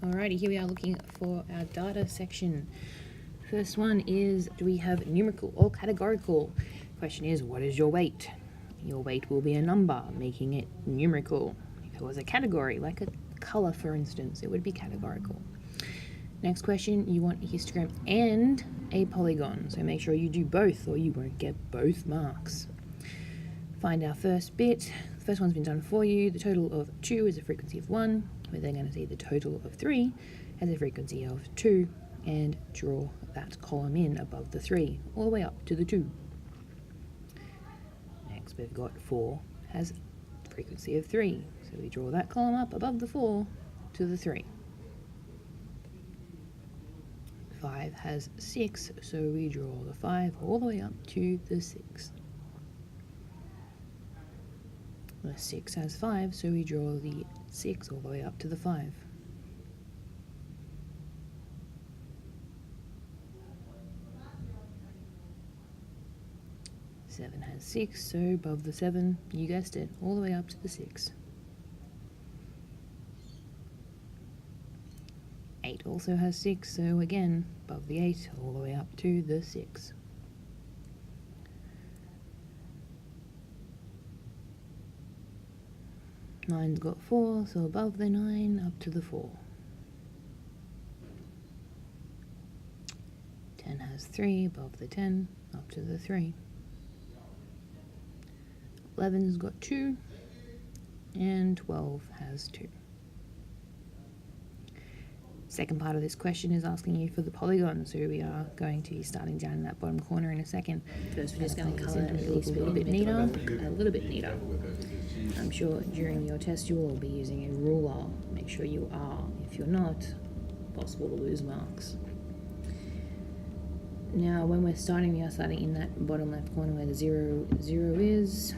Alrighty, here we are looking for our data section. First one is, do we have numerical or categorical? Question is, what is your weight? Your weight will be a number, making it numerical. If it was a category, like a color for instance, it would be categorical. Next question, you want a histogram and a polygon, so make sure you do both or you won't get both marks. Find our first bit. The first one's been done for you. The total of 2 is a frequency of 1. We're then going to see the total of 3 as a frequency of 2 and draw that column in above the 3 all the way up to the 2. Next we've got 4 has a frequency of 3, so we draw that column up above the 4 to the 3. 5 has 6, so we draw the 5 all the way up to the 6. The 6 has 5, so we draw the 6 all the way up to the 5. Seven has 6, so above the 7, you guessed it, all the way up to the 6. 8 also has 6, so again, above the 8, all the way up to the 6. 9's got 4, so above the 9, up to the 4. 10 has 3, above the 10, up to the 3. 11's got 2, and 12 has 2. Second part of this question is asking you for the polygon, so we are going to be starting down in that bottom corner in a second. First we're just going to colour it a little bit neater. I'm sure during your test you will be using a ruler. Make sure you are. If you're not, possible to lose marks. Now when we're starting, we are starting in that bottom left corner where the 0 is.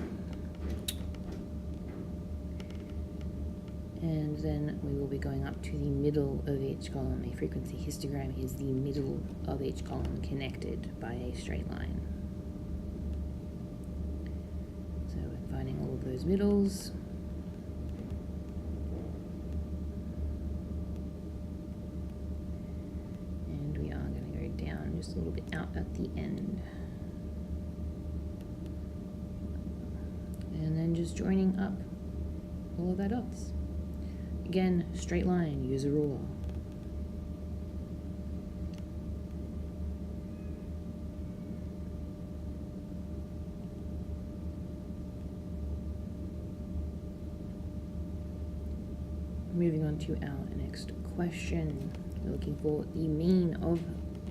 And then we will be going up to the middle of each column. A frequency histogram is the middle of each column connected by a straight line. So we're finding all of those middles. And we are going to go down just a little bit out at the end. And then just joining up all of our dots. Again, straight line, use a ruler. Moving on to our next question. We're looking for the mean of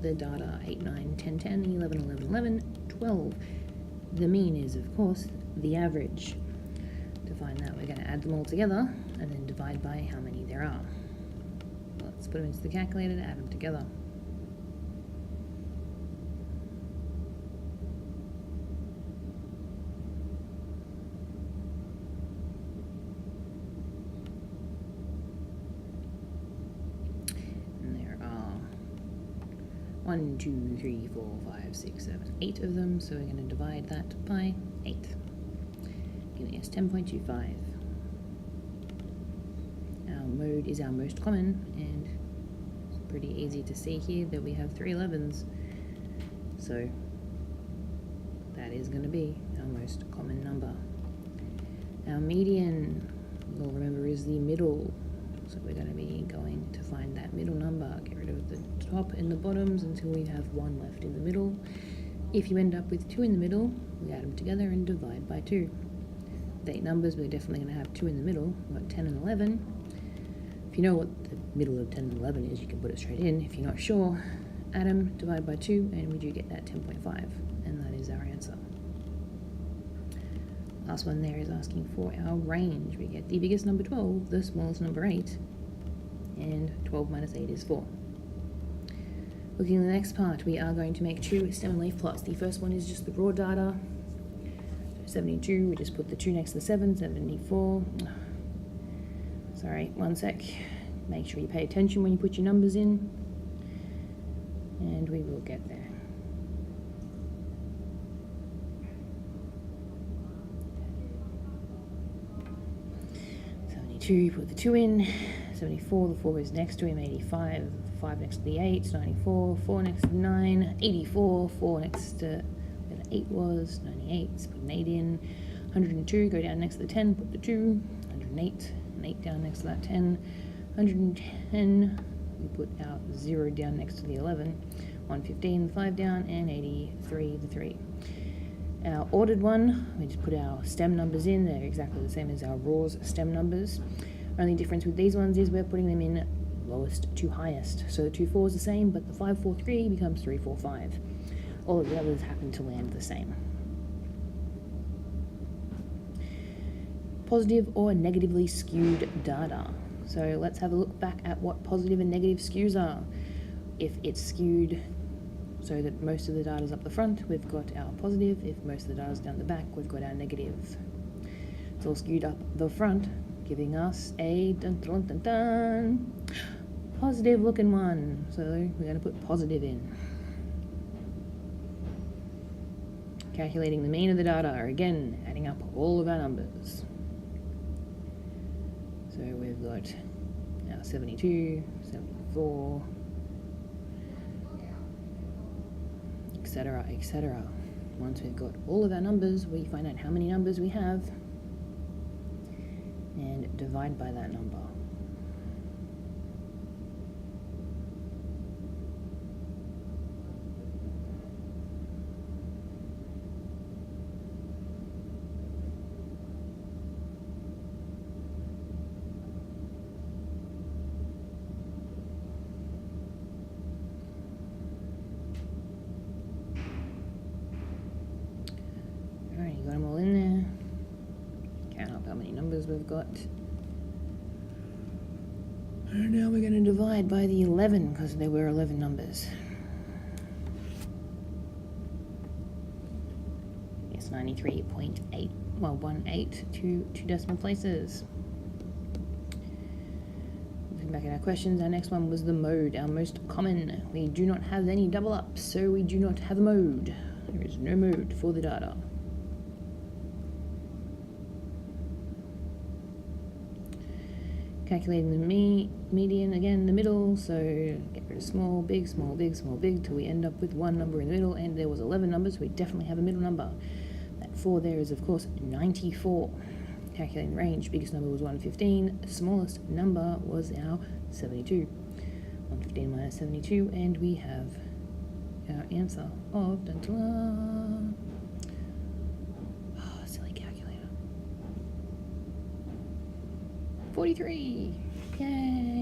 the data 8, 9, 10, 10, 11, 11, 11, 12. The mean is, of course, the average. To find that, we're going to add them all together and then divide by how many there are. Let's put them into the calculator to add them together. And there are 1, 2, 3, 4, 5, 6, 7, 8 of them, so we're going to divide that by 8. Giving us 10.25. Our mode is our most common, and it's pretty easy to see here that we have 3 11s. So that is going to be our most common number. Our median, you'll remember, is the middle. So we're going to be going to find that middle number. Get rid of the top and the bottoms until we have 1 left in the middle. If you end up with 2 in the middle, we add them together and divide by 2. 8 numbers, we're definitely going to have 2 in the middle. We've got 10 and 11. If you know what the middle of 10 and 11 is, you can put it straight in. If you're not sure, add them, divide by 2, and we do get that 10.5, and that is our answer. Last one there is asking for our range. We get the biggest number 12, the smallest number 8, and 12 minus 8 is 4. Looking at the next part, we are going to make 2 stem and leaf plots. The first one is just the raw data. 72, we just put the 2 next to the 7, 74. Sorry, one sec. Make sure you pay attention when you put your numbers in. And we will get there. 72, you put the 2 in. 74, the 4 goes next to him, 85, 5 next to the 8, 94, 4 next to the 9, 84, 4 next to where the 8 was, 98, so put an 8 in, 102, go down next to the 10, put the 2, 108, an 8 down next to that 10, 110, we put our 0 down next to the 11, 115, the 5 down, and 83, the 3. Our ordered one, we just put our stem numbers in, they're exactly the same as our Raw's stem numbers. Only difference with these ones is we're putting them in lowest to highest. So the 2 4 is the same, but the 5 4 3 becomes 3 4 5. All of the others happen to land the same. Positive or negatively skewed data. So let's have a look back at what positive and negative skews are. If it's skewed so that most of the data's up the front, we've got our positive. If most of the data's down the back, we've got our negative. It's all skewed up the front, giving us a positive looking one. So we're going to put positive in. Calculating the mean of the data, again, adding up all of our numbers. So we've got our 72, 74, etc., etc. Once we've got all of our numbers, we find out how many numbers we have and divide by that number. Alright, you got them all in there. Count up how many numbers we've got. And now we're going to divide by the 11 because there were 11 numbers. It's 93.8, well, 18 to 2 decimal places. Looking back at our questions, our next one was the mode, our most common. We do not have any double ups, so we do not have a mode. There is no mode for the data. Calculating the median, again, the middle, so get rid of small, big, small, big, small, big, till we end up with one number in the middle, and there was 11 numbers, so we definitely have a middle number. That 4 there is, of course, 94. Calculating the range, biggest number was 115, smallest number was our 72. 115 minus 72, and we have our answer of 43. Yay!